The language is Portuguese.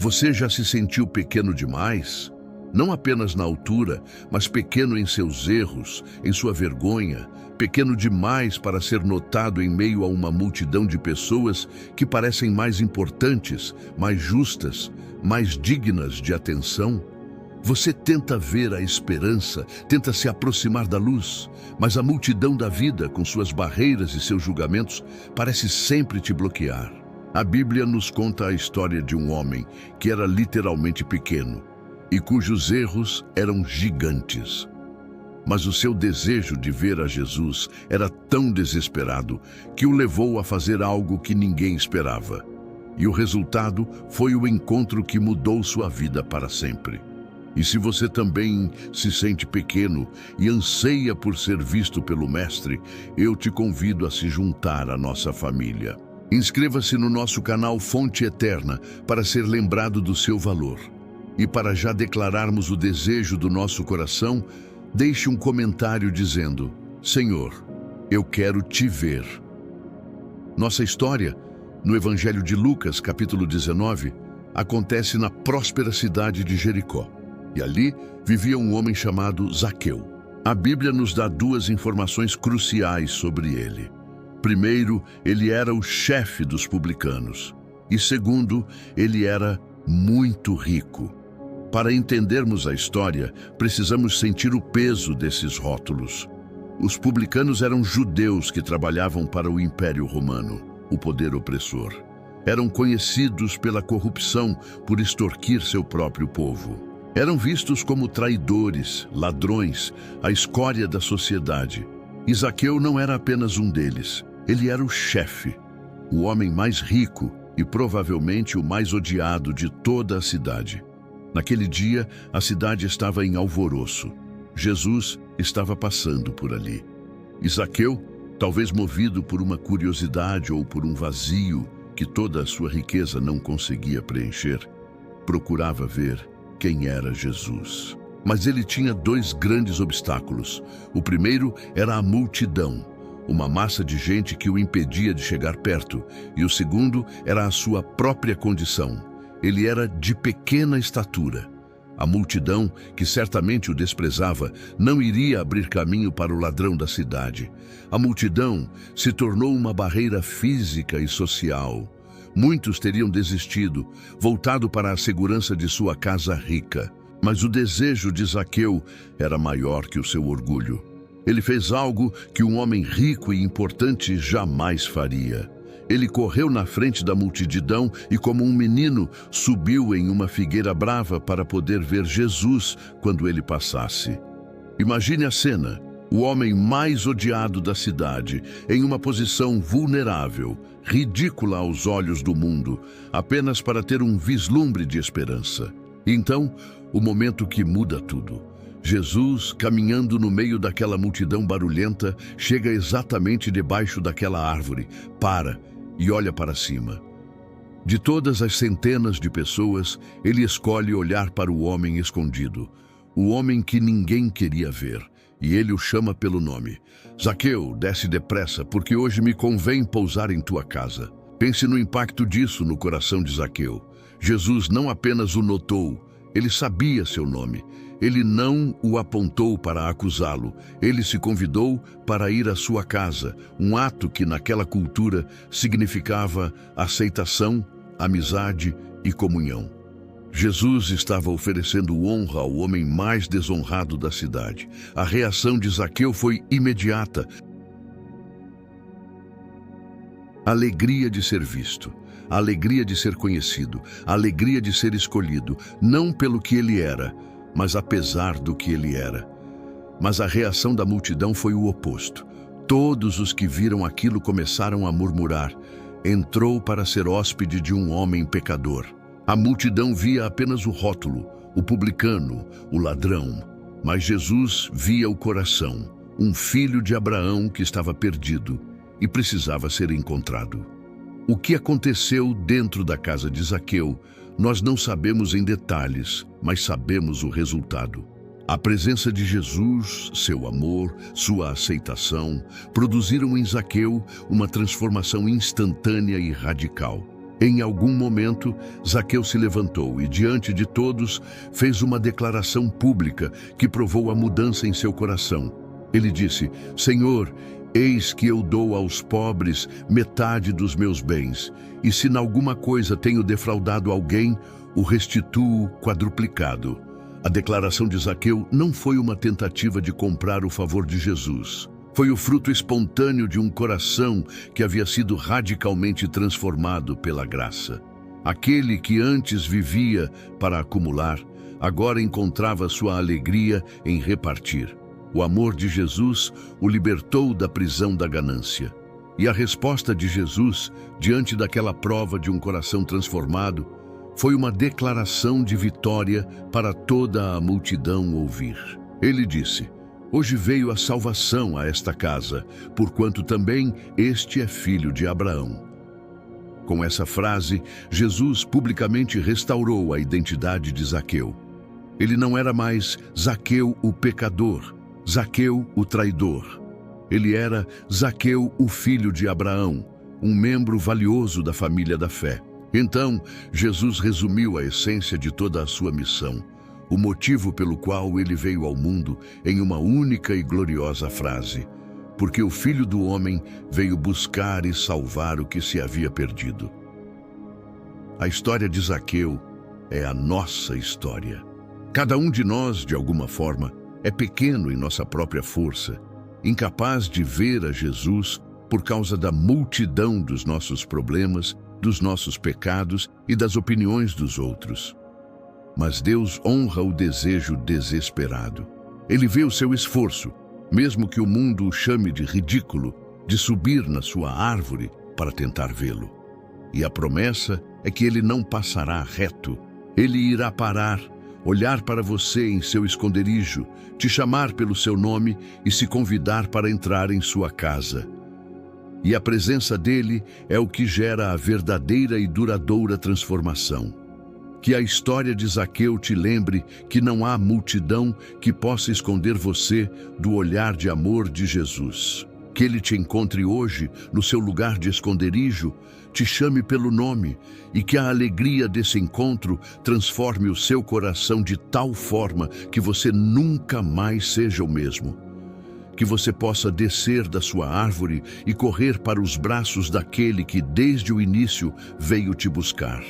Você já se sentiu pequeno demais? Não apenas na altura, mas pequeno em seus erros, em sua vergonha, pequeno demais para ser notado em meio a uma multidão de pessoas que parecem mais importantes, mais justas, mais dignas de atenção? Você tenta ver a esperança, tenta se aproximar da luz, mas a multidão da vida, com suas barreiras e seus julgamentos, parece sempre te bloquear. A Bíblia nos conta a história de um homem que era literalmente pequeno e cujos erros eram gigantes. Mas o seu desejo de ver a Jesus era tão desesperado que o levou a fazer algo que ninguém esperava. E o resultado foi o encontro que mudou sua vida para sempre. E se você também se sente pequeno e anseia por ser visto pelo Mestre, eu te convido a se juntar à nossa família. Inscreva-se no nosso canal Fonte Eterna para ser lembrado do seu valor. E para já declararmos o desejo do nosso coração, deixe um comentário dizendo: Senhor, eu quero te ver. Nossa história, no Evangelho de Lucas, capítulo 19, acontece na próspera cidade de Jericó. E ali vivia um homem chamado Zaqueu. A Bíblia nos dá duas informações cruciais sobre ele. Primeiro, ele era o chefe dos publicanos. E segundo, ele era muito rico. Para entendermos a história, precisamos sentir o peso desses rótulos. Os publicanos eram judeus que trabalhavam para o Império Romano, o poder opressor. Eram conhecidos pela corrupção, por extorquir seu próprio povo. Eram vistos como traidores, ladrões, a escória da sociedade. E Zaqueu não era apenas um deles. Ele era o chefe, o homem mais rico e provavelmente o mais odiado de toda a cidade. Naquele dia, a cidade estava em alvoroço. Jesus estava passando por ali. E Zaqueu, talvez movido por uma curiosidade ou por um vazio que toda a sua riqueza não conseguia preencher, procurava ver quem era Jesus. Mas ele tinha dois grandes obstáculos. O primeiro era a multidão, uma massa de gente que o impedia de chegar perto, e o segundo era a sua própria condição. Ele era de pequena estatura. A multidão, que certamente o desprezava, não iria abrir caminho para o ladrão da cidade. A multidão se tornou uma barreira física e social. Muitos teriam desistido, voltado para a segurança de sua casa rica. Mas o desejo de Zaqueu era maior que o seu orgulho. Ele fez algo que um homem rico e importante jamais faria. Ele correu na frente da multidão e, como um menino, subiu em uma figueira brava para poder ver Jesus quando ele passasse. Imagine a cena: o homem mais odiado da cidade, em uma posição vulnerável, ridícula aos olhos do mundo, apenas para ter um vislumbre de esperança. Então, o momento que muda tudo. Jesus, caminhando no meio daquela multidão barulhenta, chega exatamente debaixo daquela árvore, para e olha para cima. De todas as centenas de pessoas, ele escolhe olhar para o homem escondido, o homem que ninguém queria ver, e ele o chama pelo nome. Zaqueu, desce depressa, porque hoje me convém pousar em tua casa. Pense no impacto disso no coração de Zaqueu. Jesus não apenas o notou, ele sabia seu nome. Ele não o apontou para acusá-lo. Ele se convidou para ir à sua casa, um ato que naquela cultura significava aceitação, amizade e comunhão. Jesus estava oferecendo honra ao homem mais desonrado da cidade. A reação de Zaqueu foi imediata. Alegria de ser visto, a alegria de ser conhecido, a alegria de ser escolhido, não pelo que ele era, mas apesar do que ele era. Mas a reação da multidão foi o oposto. Todos os que viram aquilo começaram a murmurar: entrou para ser hóspede de um homem pecador. A multidão via apenas o rótulo, o publicano, o ladrão. Mas Jesus via o coração, um filho de Abraão que estava perdido e precisava ser encontrado. O que aconteceu dentro da casa de Zaqueu, nós não sabemos em detalhes, mas sabemos o resultado. A presença de Jesus, seu amor, sua aceitação, produziram em Zaqueu uma transformação instantânea e radical. Em algum momento, Zaqueu se levantou e, diante de todos, fez uma declaração pública que provou a mudança em seu coração. Ele disse: Senhor, eis que eu dou aos pobres metade dos meus bens, e se em alguma coisa tenho defraudado alguém, o restituo quadruplicado. A declaração de Zaqueu não foi uma tentativa de comprar o favor de Jesus. Foi o fruto espontâneo de um coração que havia sido radicalmente transformado pela graça. Aquele que antes vivia para acumular, agora encontrava sua alegria em repartir. O amor de Jesus o libertou da prisão da ganância. E a resposta de Jesus, diante daquela prova de um coração transformado, foi uma declaração de vitória para toda a multidão ouvir. Ele disse: Hoje veio a salvação a esta casa, porquanto também este é filho de Abraão. Com essa frase, Jesus publicamente restaurou a identidade de Zaqueu. Ele não era mais Zaqueu o pecador, Zaqueu o traidor. Ele era Zaqueu o filho de Abraão, um membro valioso da família da fé. Então, Jesus resumiu a essência de toda a sua missão, o motivo pelo qual ele veio ao mundo, em uma única e gloriosa frase: porque o Filho do Homem veio buscar e salvar o que se havia perdido. A história de Zaqueu é a nossa história. Cada um de nós, de alguma forma, é pequeno em nossa própria força, incapaz de ver a Jesus por causa da multidão dos nossos problemas, dos nossos pecados e das opiniões dos outros. Mas Deus honra o desejo desesperado. Ele vê o seu esforço, mesmo que o mundo o chame de ridículo, de subir na sua árvore para tentar vê-lo. E a promessa é que ele não passará reto. Ele irá parar, olhar para você em seu esconderijo, te chamar pelo seu nome e se convidar para entrar em sua casa. E a presença dele é o que gera a verdadeira e duradoura transformação. Que a história de Zaqueu te lembre que não há multidão que possa esconder você do olhar de amor de Jesus. Que ele te encontre hoje no seu lugar de esconderijo, te chame pelo nome e que a alegria desse encontro transforme o seu coração de tal forma que você nunca mais seja o mesmo. Que você possa descer da sua árvore e correr para os braços daquele que desde o início veio te buscar.